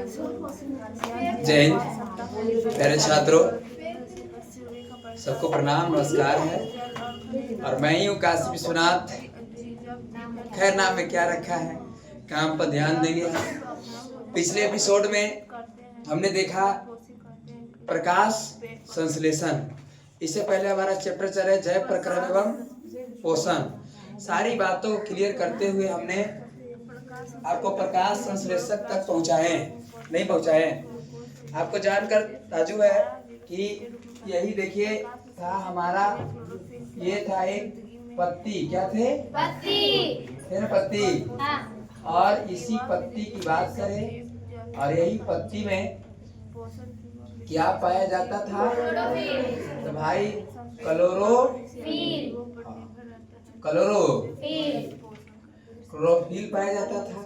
जय हिंद प्यारे छात्रों, सबको प्रणाम नमस्कार है। और मैं ही हूँ काशी विश्वनाथ। खैर, नाम में क्या रखा है, काम पर ध्यान देंगे। पिछले एपिसोड में हमने देखा प्रकाश संश्लेषण। इससे पहले हमारा चैप्टर चल रहा है जैव प्रक्रम एवं पोषण। सारी बातों को क्लियर करते हुए हमने आपको प्रकाश संश्लेषक तक पहुंचाए नहीं पहुंचाए। आपको जानकर ताजुब है कि यही देखिए था हमारा, ये था एक पत्ती। क्या थे? पत्ती। हाँ। और इसी पत्ती की बात करें, और यही पत्ती में क्या पाया जाता था? तो भाई क्लोरोफिल पाया जाता था।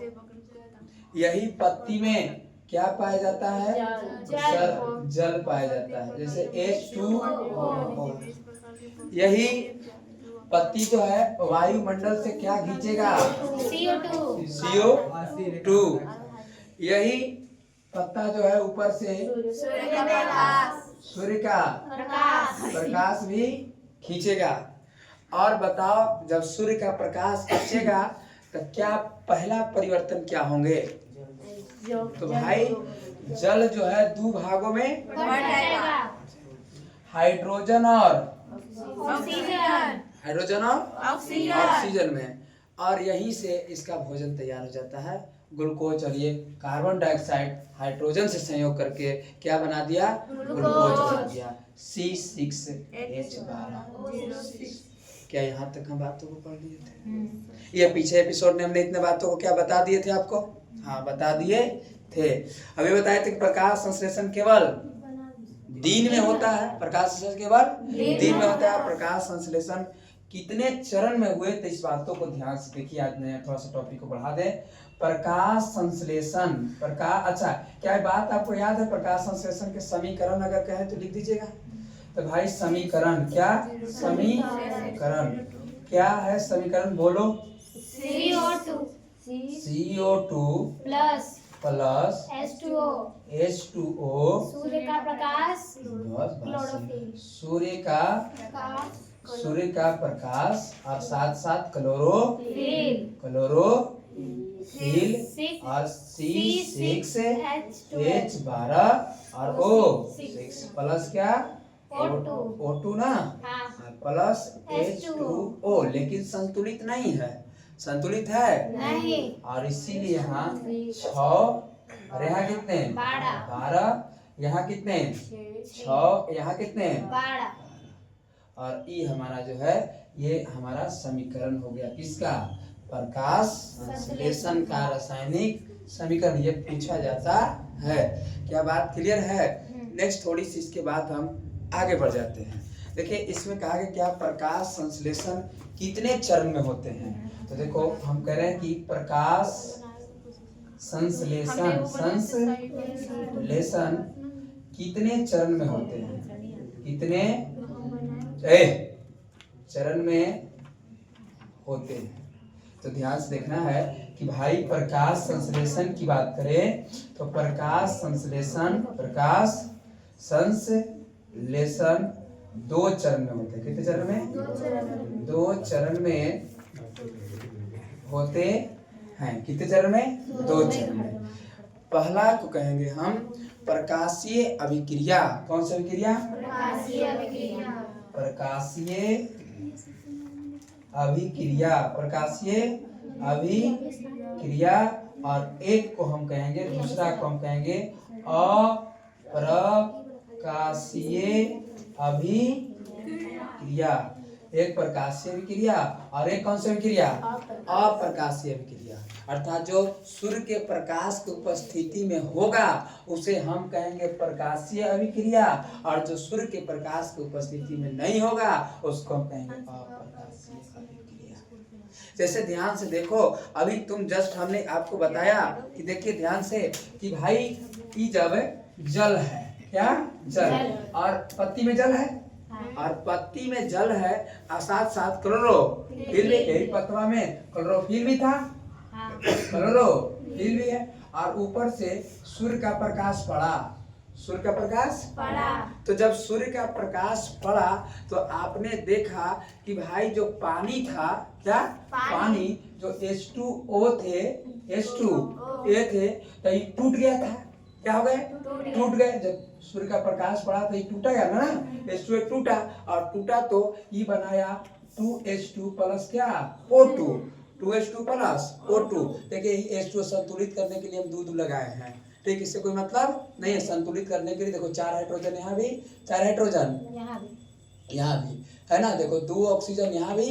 यही पत्ती में क्या पाया जाता है? जल पाया जाता है, जैसे H2O। यही पत्ती जो है वायुमंडल से क्या खींचेगा? CO2। यही पत्ता जो है ऊपर से सूर्य का प्रकाश भी खींचेगा। और बताओ, जब सूर्य का प्रकाश खींचेगा तो क्या पहला परिवर्तन क्या होंगे? तो भाई जल जो है दो भागों में बढ़ जाएगा, हाइड्रोजन और ऑक्सीजन में। और यहीं से इसका भोजन तैयार हो जाता है, ग्लूकोज। और ये कार्बन डाइऑक्साइड हाइड्रोजन से संयोग करके क्या बना दिया? ग्लूकोज बना दिया, C6H12। क्या यहाँ तक हम बातों को पढ़ लिए थे? ये पीछे एपिसोड में हमने इतने बातों को क्या बता दिए थे आपको? हाँ, बता दिए थे। अभी बताए थे कि प्रकाश संश्लेषण केवल दिन में होता है। प्रकाश संश्लेषण केवल दिन में होता है। प्रकाश संश्लेषण कितने चरण में हुए, तो इस बातों को ध्यान से देखिए। आज मैं थोड़ा सा टॉपिक को बढ़ा दे। प्रकाश संश्लेषण अच्छा, क्या बात आपको याद है? प्रकाश संश्लेषण के समीकरण अगर कहें तो लिख दीजिएगा। तो भाई समीकरण क्या? समीकरण क्या है? समीकरण बोलो। CO2 प्लस H2O सूर्य का प्रकाश, सूर्य का प्रकाश और साथ साथ क्लोरोफिल और C6H12 और O6 प्लस क्या? O2 ना, प्लस H2O। लेकिन संतुलित नहीं है। संतुलित है नहीं। और इसीलिए यहाँ 6 और यहाँ कितने? 12। यहाँ कितने? 6। यहाँ कितने? 12। और ये हमारा जो है, ये हमारा समीकरण हो गया किसका? प्रकाश संश्लेषण का रासायनिक समीकरण। ये पूछा जाता है। क्या बात क्लियर है? नेक्स्ट थोड़ी सी इसके बाद हम आगे बढ़ जाते हैं। देखिए, इसमें कहा गया क्या? प्रकाश संश्लेषण कितने चरण में होते हैं? तो देखो, हम कह रहे हैं कि प्रकाश संश्लेषण कितने चरण में होते हैं? कितने चरण में होते हैं? तो ध्यान से देखना है कि भाई प्रकाश संश्लेषण की बात करें तो प्रकाश संश्लेषण 2 चरण में होते हैं। कितने चरण में? 2 चरण में होते हैं। कितने चरण में? 2 चरण में। पहला को कहेंगे हम प्रकाशीय अभिक्रिया। कौन सी अभिक्रिया? प्रकाशीय अभिक्रिया। और एक को हम कहेंगे, दूसरा को हम कहेंगे अप्रकाशीय अभिक्रिया। एक प्रकाशीय अभिक्रिया और एक कौन सी अभिक्रिया? अप्रकाशीय अभिक्रिया। अर्थात जो सूर्य के प्रकाश की उपस्थिति में होगा उसे हम कहेंगे प्रकाशीय अभिक्रिया, और जो सूर्य के प्रकाश की उपस्थिति में नहीं होगा उसको हम कहेंगे अप्रकाशीय अभिक्रिया। जैसे ध्यान से देखो, अभी तुम जस्ट हमने आपको बताया कि देखिए ध्यान से कि भाई ये जब जल है, क्या जल, और पत्ती में जल है, और पत्ती में जल है और साथ साथ क्लोरोफिल भी। यही पत्तवा में क्लोरोफिल भी था, क्लोरोफिल भी है। और ऊपर से सूर्य का प्रकाश पड़ा, सूर्य का प्रकाश पड़ा। तो जब सूर्य का प्रकाश पड़ा तो आपने देखा कि भाई जो पानी था, क्या पानी जो H2O थे, H2A थे, तो ये टूट गया था। क्या हो गए? टूट गए। जब सूर्य का प्रकाश पड़ा तो ये टूटा गया ना, H2A टूटा, और टूटा तो ये बनाया 2H2 प्लस क्या O2, 2H2 प्लस O2। देखिए H2 संतुलित करने के लिए हम दूध लगाए हैं, ठीक, इससे कोई मतलब नहीं है। संतुलित करने के लिए देखो 4 हाइड्रोजन यहाँ भी, 4 हाइड्रोजन यहाँ भी है ना, देखो 2 ऑक्सीजन यहाँ भी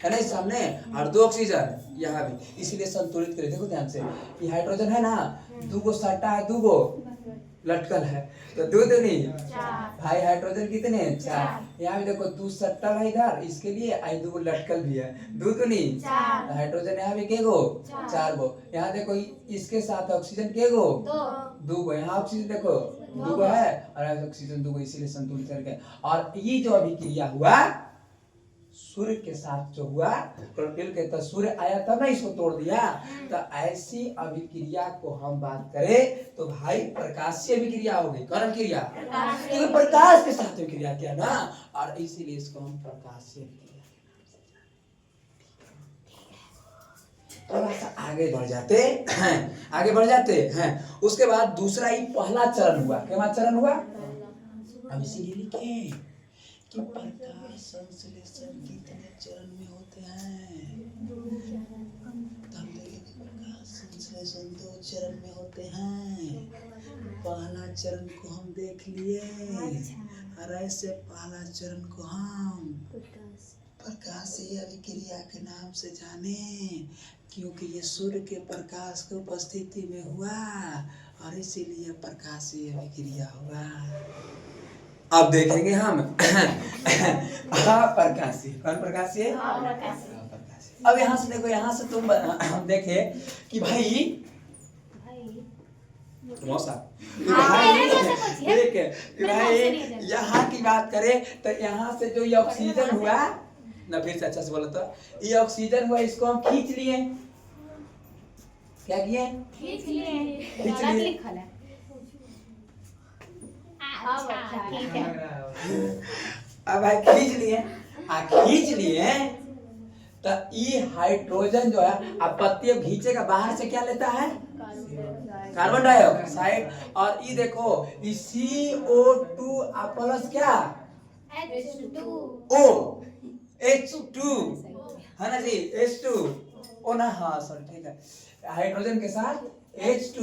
है ना इस सामने, और 2 ऑक्सीजन यहाँ भी, इसीलिए संतुलित करें। देखो ध्यान से, ये हाइड्रोजन है ना, 2 को सटा है, 2 को लटकल है, तो 2 दूनी भाई हाइड्रोजन कितने? 4। यहाँ भी देखो 2 सट्टल है इधर इसके लिए, आई 2 लटकल भी है, 2 दूनी हाइड्रोजन यहाँ भी के गो? 4 गो। यहाँ देखो इसके साथ ऑक्सीजन के गो? 2 गो। यहाँ ऑक्सीजन देखो 2 गो है और ऑक्सीजन 2 गो, इसीलिए संतुलित करके। और ये जो अभिक्रिया हुआ सूर्य के साथ जो हुआ क्लोरोफिल के, तो सूर्य आया तब ना इसको तोड़ दिया। तो ऐसी अभिक्रिया को हम बात करें तो भाई प्रकाशीय अभिक्रिया हो गई। कौन क्रिया? क्योंकि प्रकाश के साथ अभिक्रिया किया ना, और इसीलिए इसको हम प्रकाशीय अभिक्रिया। थोड़ा सा आगे बढ़ जाते हैं, आगे बढ़ जाते हैं। उसके बाद दूसरा ही पहला चरण हुआ। क्या चरण हुआ? अब इसीलिए लिखे कि प्रकाश संश्लेषण कितने चरण में होते हैं? प्रकाश संश्लेषण 2 चरण में होते हैं। पहला चरण को हम देख लिए, और ऐसे पहला चरण को हम प्रकाशीय अभिक्रिया के नाम से जाने, क्योंकि ये सूर्य के प्रकाश की उपस्थिति में हुआ और इसीलिए प्रकाशीय अभिक्रिया हुआ। अब देखेंगे हम प्रकाशीय। कौन प्रकाशीय? अब यहाँ से देखो, यहाँ से तुम हम देखे कि भाई मौसा भाई यहाँ की बात करें तो यहाँ से जो ये ऑक्सीजन हुआ ना, फिर से अच्छा से बोलो तो, ये ऑक्सीजन हुआ, इसको हम खींच लिए। क्या किए? खींच लिए। अब भाई खींच लिए तो ये हाइड्रोजन जो है अपत्य खींचेगा, बाहर से क्या लेता है? Carbon dioxide. और ये देखो CO2 प्लस क्या? H2 है ना जी, H2 ओ ना, हाँ सर ठीक है, हाइड्रोजन के साथ H2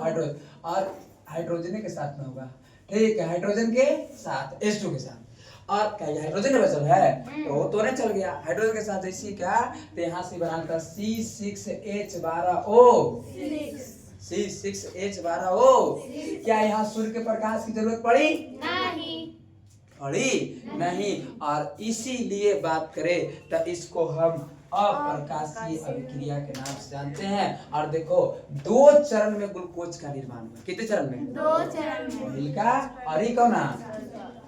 हाइड्रोजन, और हाइड्रोजन के साथ में होगा, ठीक है, हाइड्रोजन के साथ H2 के साथ। और क्या ये हाइड्रोजन बचल है तो वो तो नहीं चल गया हाइड्रोजन के साथ, इसी क्या, तो यहाँ से बनाता C6H12O, C6H12O। क्या यहाँ सूर्य के प्रकाश की जरूरत पड़ी? नहीं। और इसीलिए बात करें तो इसको हम अप्रकाशीय अभिक्रिया के नाम से जानते हैं। और देखो 2 चरण में ग्लूकोज का निर्माण हुआ। कितने चरण में? 2 चरण में। पहले का और ही कौन?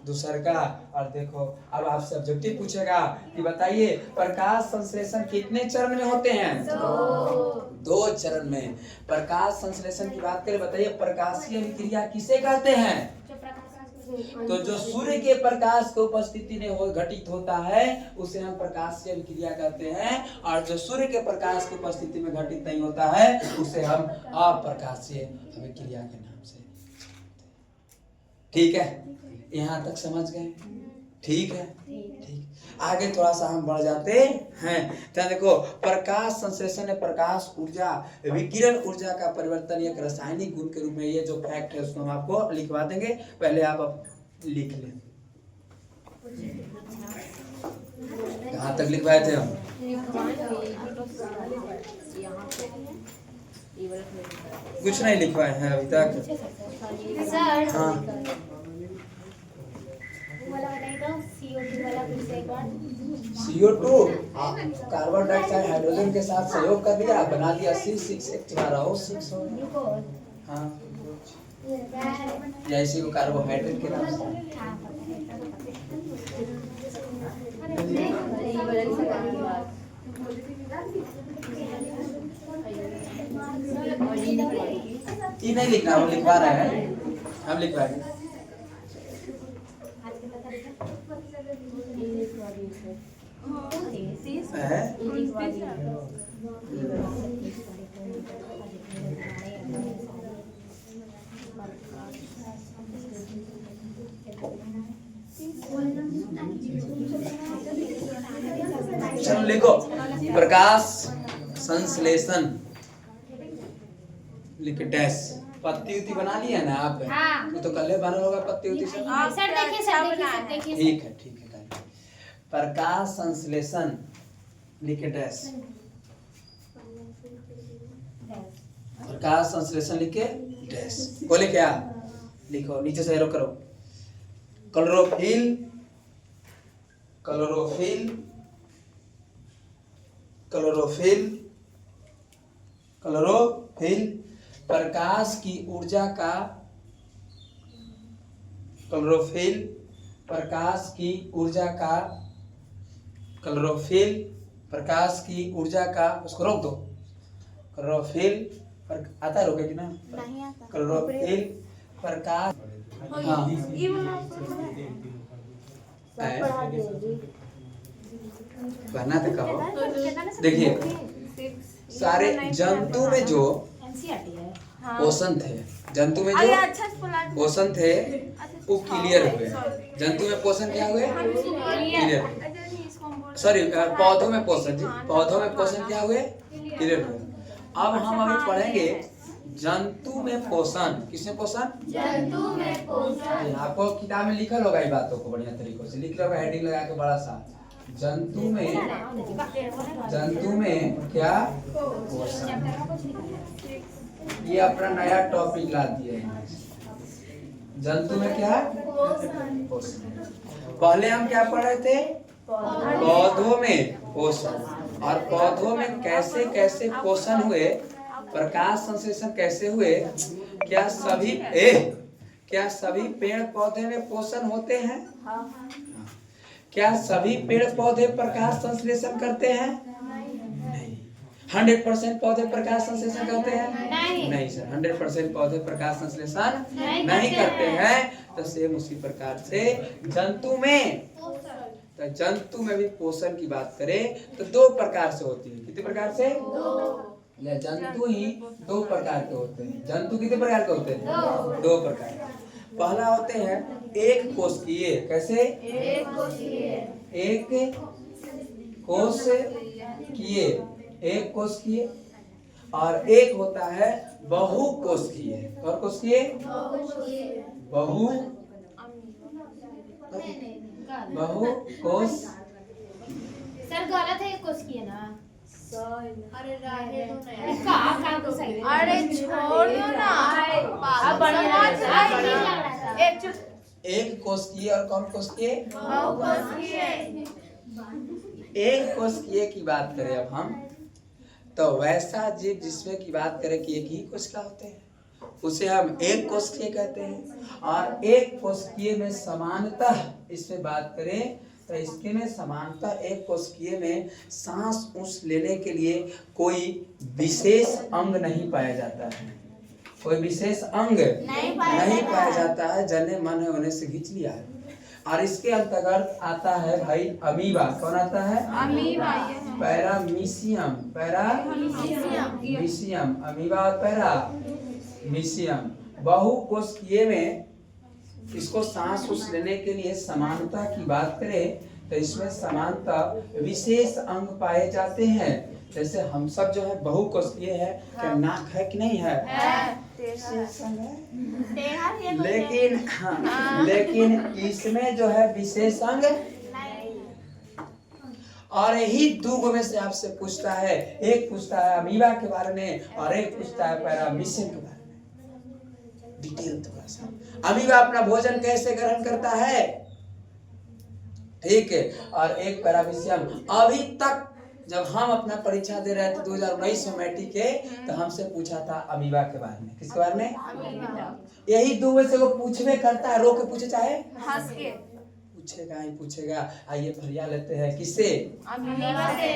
दूसर का। और देखो अब आपसे ऑब्जेक्टिव पूछेगा कि बताइए प्रकाश संश्लेषण कितने चरण में होते हैं? 2 चरण में। प्रकाश संश्लेषण की बात करें, बताइए प्रकाशीय अभिक्रिया किसे कहते हैं? तो जो सूर्य के प्रकाश की उपस्थिति में घटित होता है उसे हम प्रकाशीय अभिक्रिया कहते हैं, और जो सूर्य के प्रकाश की उपस्थिति में घटित नहीं होता है उसे हम अप्रकाशीय अभिक्रिया के नाम से। ठीक है, यहाँ तक समझ गए? ठीक है, ठीक। आगे थोड़ा सा हम बढ़ जाते हैं। तो देखो प्रकाश संश्लेषण में प्रकाश ऊर्जा विकिरण ऊर्जा का परिवर्तन एक रासायनिक गुण के रूप में, ये जो फैक्ट है उसको हम आपको लिखवा देंगे, पहले आप लिख लें। कहाँ तक लिखवाए थे हम? कुछ नहीं लिखवाए हैं अभी तक। हाँ CO2 कार्बन डाइऑक्साइड हाइड्रोजन के साथ सहयोग कर दिया, बना दिया C6H12O6। हाँ, या इसी को कार्बोहाइड्रेट के नाम से। ये नहीं लिखना, वो लिखवा रहा है, हम लिखवाएंगे। चलो लिखो, प्रकाश संश्लेषण लिख डैश। पत्ती उती बना लिया ना आप? हाँ। तो कल बना होगा पत्ती उती से। सर देखिए, सर देखिए। ठीक है प्रकाश संश्लेषण लिख डैश। प्रकाश संश्लेषण लिखे डैश। बोले क्या? लिखो, नीचे से एरो करो। क्लोरोफिल, क्लोरोफिल, क्लोरोफिल, क्लोरोफिल प्रकाश की ऊर्जा का, क्लोरोफिल प्रकाश की ऊर्जा का, क्लोरोफिल प्रकाश की ऊर्जा का, उसको रोक दो। क्लोरोफिल आता है, रोकेगी ना? नहीं आता। क्लोरोफिल प्रकाश, हाँ पढ़ना तो कहो। देखिए, सारे जंतु में जो पोषण थे, जंतु में जो पोषण थे वो क्लियर हुए। जंतु में पोषण क्या हुए? क्लियर। सॉरी, पौधों में पोषण जी, पौधों में पोषण क्या हुए? क्लियर हुए। अब हम अभी पढ़ेंगे जंतु में पोषण। किसमें पोषण? जंतु में पोषण। आपको किताब में लिखल होगा ये बातों को बढ़िया तरीकों से लिख लो, हेडिंग लगा के बड़ा सा। जंतु में क्या पोषण। ये अपना नया टॉपिक ला दिए हैं। जंतु में क्या पोषण। पहले हम क्या पढ़ रहे थे? पौधों में पोषण। और पौधों में कैसे कैसे पोषण हुए, प्रकाश संश्लेषण कैसे हुए, क्या सभी पेड़ पौधे में पोषण होते हैं? क्या सभी पेड़ पौधे प्रकाश संश्लेषण करते हैं? नहीं। 100% पौधे प्रकाश संश्लेषण करते हैं? नहीं सर, 100% पौधे प्रकाश संश्लेषण नहीं करते हैं। तो सेम उसी प्रकार से जंतु में, तो जंतु में भी पोषण की बात करें तो 2 प्रकार से होती है। कितने प्रकार से? जंतु ही 2 प्रकार के होते हैं। जंतु कितने प्रकार के होते हैं? 2 प्रकार। पहला होते हैं एक कोशिकीय। कैसे? एक कोशिकीय, एक कोशिकीय। और एक होता है बहुकोशिकीय। और कोशिकीय बहुकोश। सर गलत है, कोशिकीय ना। अरे छोड़ दो ना। एक कोशिकीय और कौन कोशिकीय? एक कोशिकीय की बात करें अब हम, तो वैसा जीव जिसमें की बात करें कि एक ही कोशिका होते हैं उसे हम एक कोशिकीय कहते हैं। और एक कोशिकीय में समानतः इसमें बात करें तो इसके में समानतः एक कोशिकीय में सांस उस लेने के लिए कोई विशेष अंग नहीं पाया जाता है। कोई विशेष अंग नहीं पाया जाता है। जने मन है उन्हें से खींच लिया है। और इसके अंतर्गत आता है भाई अमीबा। कौन आता है? अमीबा। पैरामीशियम, पैरामीशियम अमीबा और पैरामीशियम। बहुकोशिकीय में इसको सांस उस लेने के लिए समानता की बात करें तो इसमें समानता विशेष अंग पाए जाते हैं। जैसे हम सब जो है बहुकोशिकीय है, क्या नाक है कि नहीं है? लेकिन इसमें जो है विशेष अंग। और यही 2 में से आपसे पूछता है, एक पूछता है अमीबा के बारे में और एक पूछता है पैरामीशियम के बारे में। डिटेल थोड़ा सा। अमीबा अपना भोजन कैसे ग्रहण करता है, ठीक है। और एक पैरामीशियम। अभी तक जब हम अपना परीक्षा दे रहे थे 2019 में मैट्रिक के, तो हमसे पूछा था अमीबा के बारे में। किसके बारे में? यही 2 में से वो पूछवे करता है, रो के पूछे चाहे हंस के, पूछेगा ही पूछेगा। आइए फरिया लेते हैं, किससे? अमीबा से।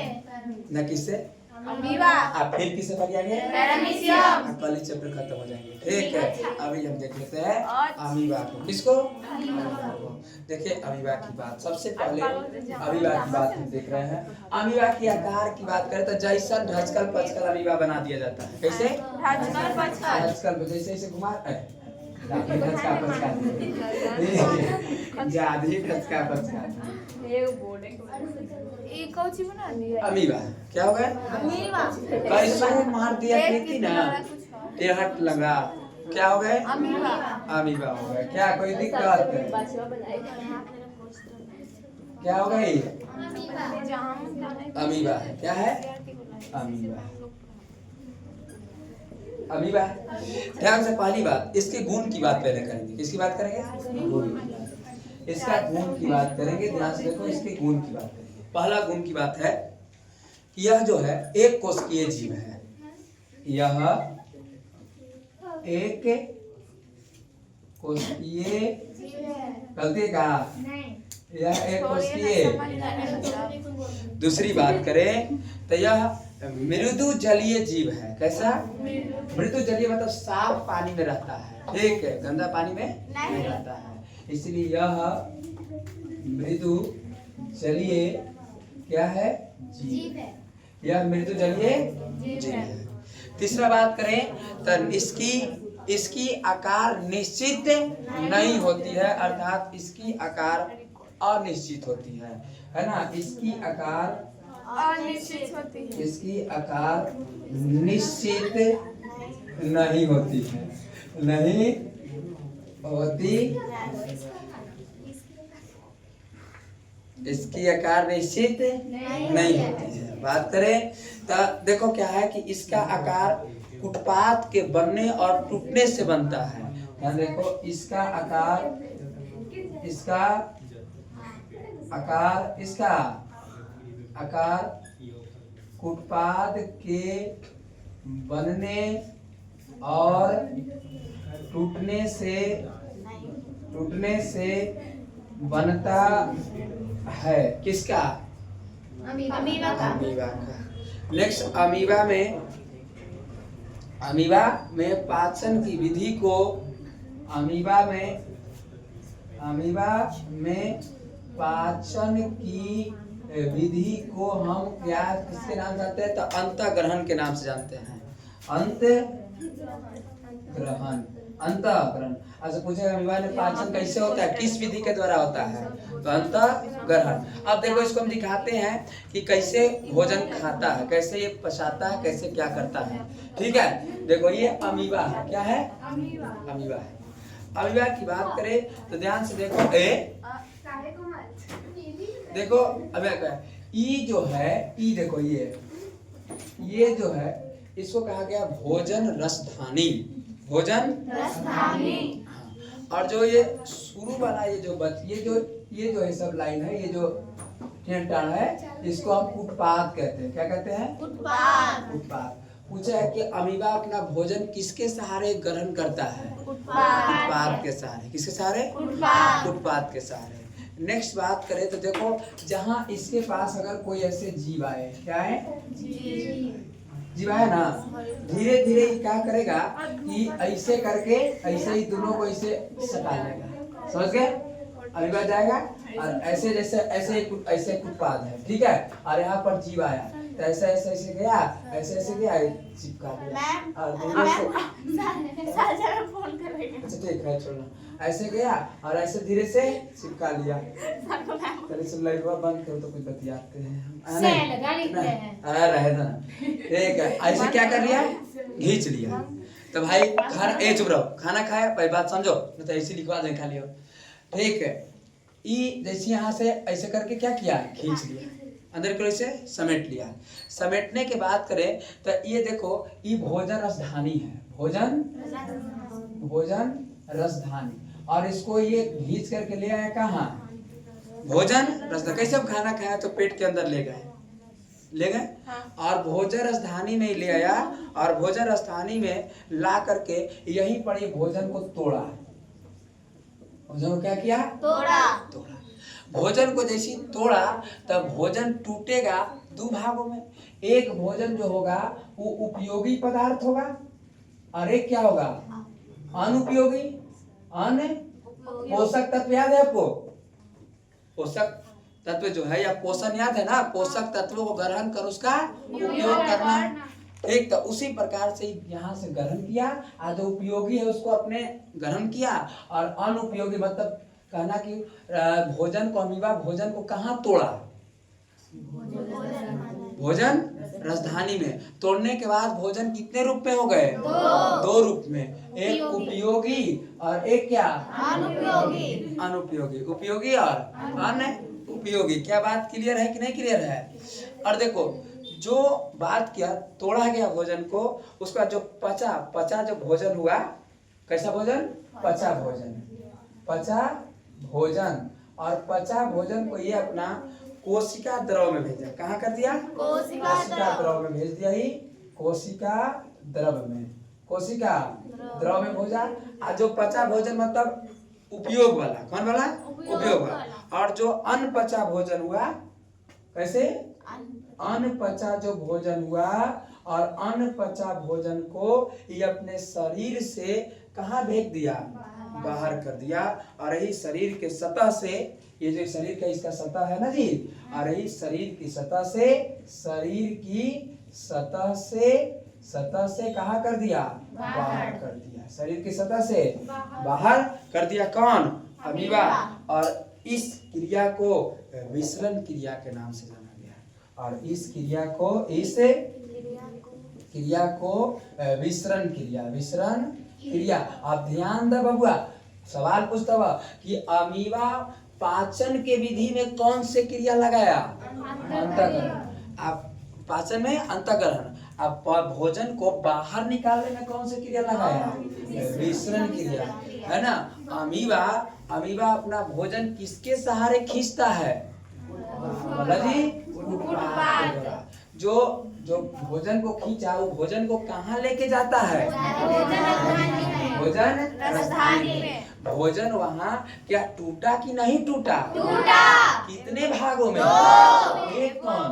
न किससे? अमीबा। आप फिर किससे फरियाएंगे? पैरामीशियम। कल ही चैप्टर खत्म हो जाएंगे। ठीक है, अभी हम देख लेते हैं अमीबा को। किसको? अमीबा को। देखिए अमीबा की बात, सबसे पहले अमीबा की बात हम देख रहे हैं। अमीबा की आकार की बात करें तो जैसा ढचकल पचकल अमीबा बना दिया जाता है। कैसे? ढचकल जैसे ऐसे घुमा ढचका पचका जादही ढचका पचका अमीबा क्या हो गया? कैसे मार दिया खेती ना, टेहट लगा, क्या हो गए? अमीबा हो गया। क्या कोई दिक्कत है? क्या हो गई? अमीबा है। क्या है? अमीबा। अमीबा। ध्यान से पहली बात, इसके गुण की बात पहले करेंगे। किसकी बात करेंगे? गुण की बात। इसका गुण की बात करेंगे। ध्यान से देखो, इसके गुण की बात करेंगे। पहला गुण की बात है कि यह जो है एक कोशिकीय जीव है। यह एक कोशिकीय, गलती कहा, यह एक कोशिकीय। दूसरी बात करें तो यह मृदु जलीय जीव है। कैसा? मृदु जलीय मतलब साफ पानी में रहता है। ठीक है, गंदा पानी में नहीं रहता है, इसलिए यह मृदु जलीय क्या है? जीव है। यह मृदु जलीय जीव है। तीसरा बात करें तो इसकी आकार निश्चित नहीं होती है, अर्थात इसकी आकार अनिश्चित होती है ना। इसकी आकार अनिश्चित होती है। इसकी आकार निश्चित नहीं होती है, नहीं होती। इसकी आकार निश्चित नहीं होती है। बात करें तो देखो क्या है कि इसका आकार उत्पाद के बनने और टूटने से बनता है। ध्यान देखो, इसका आकार उत्पाद के बनने और टूटने से बनता है। किसका? अमीबा का। नेक्स्ट, अमीबा में पाचन की विधि को अमीबा में पाचन की विधि को हम क्या किसके नाम जानते हैं? तो अंतःग्रहण के नाम से जानते हैं। अंतःग्रहण। अच्छा पूछेगा अमीबा में पाचन कैसे होता है, किस विधि के द्वारा होता है? तो अंतःग्रहण। अब देखो इसको हम दिखाते हैं कि कैसे भोजन खाता है, कैसे ये पचाता है, कैसे क्या करता है। ठीक है, देखो ये अमीबा है। क्या है? अमीबा है। अमीबा की बात करें तो ध्यान से देखो, देखो अमीबा क्या है? ई जो है, ई देखो ये जो है इसको कहा गया भोजन रसधानी। भोजन रसधानी। और जो ये शुरू वाला ये जो है सब लाइन है, ये जो टेंटान है, इसको हम उत्पाद कहते हैं। क्या कहते हैं? उत्पाद। पूछा है कि अमीबा अपना भोजन किसके सहारे ग्रहण करता है? उत्पाद के सहारे। किसके सहारे? उत्पाद के सहारे। नेक्स्ट बात करें तो देखो, जहाँ इसके पास अगर कोई ऐसे जीव आए, क्या है? जीव है ना, धीरे धीरे क्या करेगा कि ऐसे करके ऐसे ही दोनों को ऐसे सटा लेगा। समझ गए? अमीबा जाएगा और ऐसे जैसे ऐसे उत्पाद है। ठीक है, और यहाँ पर जीव आया तो ऐसे गया, ऐसे गया, चिपका दिया और दोनों से। अच्छा ठीक है, छोड़ना। ऐसे गया और ऐसे धीरे से चिपका लिया। चलिए सुन, लाइट बंद करो तो कुछ बतियाते हैं। रहे ना। ठीक है, ऐसे क्या कर लिया? खींच लिया। तो भाई खाना चुप रहो, खाना खाया भाई, बात समझो, नहीं तो ऐसे लिखवा दें, खा लियो। ठीक है, ई जैसे यहाँ से ऐसे करके क्या किया? खींच लिया, अंदर की ओर से समेट लिया। समेटने के बाद करें तो ये देखो, ये भोजन रसधानी है। भोजन रसधानी। और इसको ये घींच करके ले आया कहाँ? भोजन रसधानी। कैसे हम खाना खाया तो पेट के अंदर ले गए और भोजन रसधानी में ले आया और भोजन रसधानी में ला करके यहीं पर ये भोजन को तोड़ा। भोजन को क्या किया? तोड़ा। भोजन को जैसे तोड़ा तब भोजन टूटेगा दो भागों में। एक भोजन जो होगा वो उपयोगी पदार्थ होगा और एक क्या होगा अनुपयोगी। अन पोषक तत्व याद है आपको? पोषक तत्व जो है या पोषण याद है ना? पोषक तत्वों को ग्रहण कर उसका उपयोग करना। एक तो उसी प्रकार से यहाँ से ग्रहण किया और जो उपयोगी है उसको अपने ग्रहण किया और अनुपयोगी मतलब कहना कि भोजन को अमीबा भोजन को कहाँ तोड़ा? भोजन राजधानी में। तोड़ने के बाद भोजन कितने रूप में हो गए? दो रूप में, एक उपयोगी और एक क्या अनुपयोगी। अनुपयोगी, उपयोगी और अनुपयोगी। क्या बात क्लियर है कि नहीं क्लियर है? और देखो जो बात किया तोड़ा गया भोजन को, उसका जो पचा जो भोजन हुआ, कैसा भोजन? पचा भोजन। पचा भोजन और पचा भोजन को ये अपना कोशिका द्रव में भेजा। कहाँ कर दिया? कोशिका द्रव में भेज दिया। ही कोशिका द्रव में, कोशिका द्रव में भेजा। और जो पचा भोजन मतलब उपयोग वाला, कौन वाला? उपयोग वाला। और जो अनपचा भोजन हुआ, कैसे? अनपचा जो भोजन हुआ और अनपचा भोजन को ये अपने शरीर से कहाँ भेज दिया? बाहर कर दिया। और यही शरीर के सतह से, ये जो शरीर का इसका सतह है ना जी, और यही शरीर की सतह से, शरीर की सतह से कहाँ कर दिया? बाहर कर दिया। शरीर की सतह से बाहर कर दिया। कौन? अमीबा। और इस क्रिया को विसरण क्रिया के नाम से जाना गया। और इस क्रिया को विसरण क्रिया। आप ध्यान दे बबुआ, सवाल पूछता हुआ कि अमीबा पाचन के विधि में कौन से क्रिया लगाया? अंतःग्रहण। आप पाचन में अंतःग्रहण। आप भोजन को बाहर निकालने में कौन से क्रिया लगाया? विसरण क्रिया, है ना? अमीबा अपना भोजन किसके सहारे खींचता है? बोला जी? जो भोजन को खींचा वो भोजन को कहाँ लेके जाता है? भोजन राजधानी में। भोजन वहाँ क्या टूटा कि नहीं टूटा? कितने भागों में? एक कौन?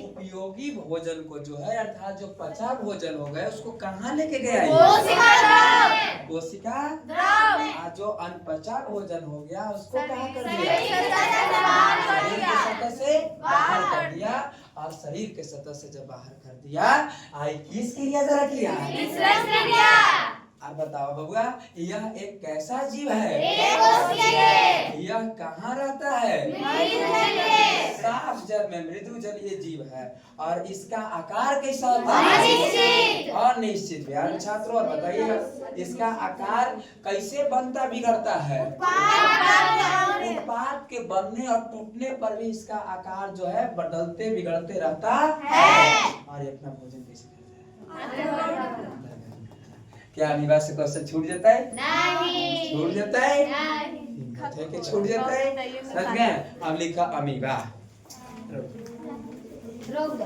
उपयोगी भोजन को जो है अर्थात जो पचा भोजन हो गया उसको कहाँ लेके गया? कोशिका द्रव। जो अनपचा भोजन हो गया उसको कहाँ कर दिया? शरीर के सतह से बाहर कर दिया। और शरीर के सतह से जब बाहर कर दिया, आई किस क्रिया द्वारा किया? अब बताओ बबुआ, यह एक कैसा जीव है? यह कहाँ रहता है? साफ जल में, मृदु जलीय जीव है। और इसका आकार कैसा होता है? अनिश्चित। प्यारे छात्रों और बताइए इसका आकार कैसे बनता बिगड़ता है? उत्पाद के बनने और टूटने पर भी इसका आकार जो है बदलते बिगड़ते रहता है। और ये अपना भोजन कैसे करता है? क्या अमीबा से क्वेश्चन छूट जाता है? नहीं। छूट जाता है? नहीं। कि छूट जाता है? समझ गए? अब लिखा अमीबा। रोक दो।